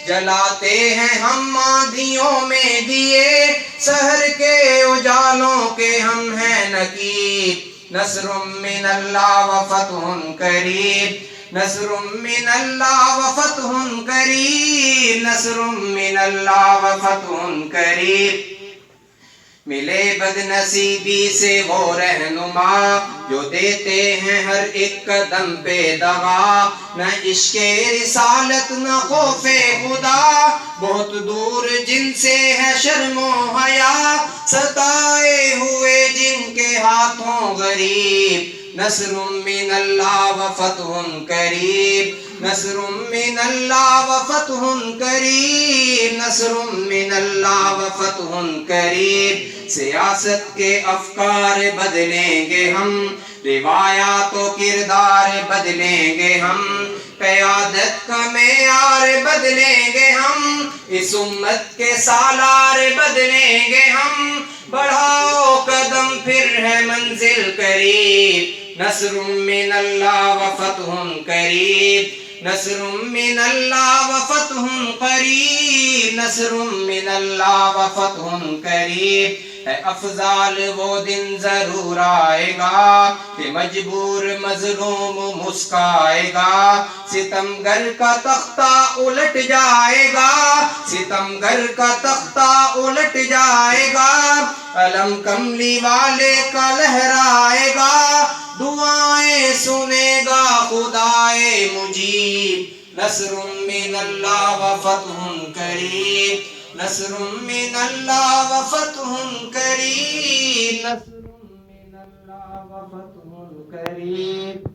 جلاتے ہیں ہم آندھیوں میں دیے، سحر کے اجالوں کے ہم ہیں نقیب۔ نصر من اللہ و فتح قریب، نصر من اللہ و فتح قریب، نصر من اللہ و فتح قریب۔ ملے بد نصیبی سے وہ رہنما، جو دیتے ہیں ہر ایک قدم پہ دغا۔ نہ عشق رسالت نہ خوف خدا، بہت دور جن سے ہے شرم و حیا، ستائے ہوئے جن کے ہاتھوں غریب۔ نصر من اللہ و فتح قریب، نصر من اللہ و فتح قریب، نصر من اللہ و فتح قریب۔ سیاست کے افکار بدلیں گے ہم، روایات و کردار بدلیں گے ہم، قیادت کا معیار بدلیں گے ہم، اس امت کے سالار بدلیں گے ہم۔ بڑھاؤ قدم پھر ہے منزل قریب، نصر من اللہ و فتح قریب، نصر من اللہ و فتح قریب، نصر من اللہ و فتح قریب۔ ہے افضال وہ دن ضرور آئے گا کہ مجبور مظلوم مسکائے گا، ستمگر کا تختہ الٹ جائے گا، ستمگر کا تختہ الٹ جائے گا، علم کملی والے کا لہرائے گا، دعائیں سنے گا خدائے مجیب۔ نصر من اللہ و فتح قریب، نصر من اللہ و فتح قریب، نصر من اللہ و فتح قریب۔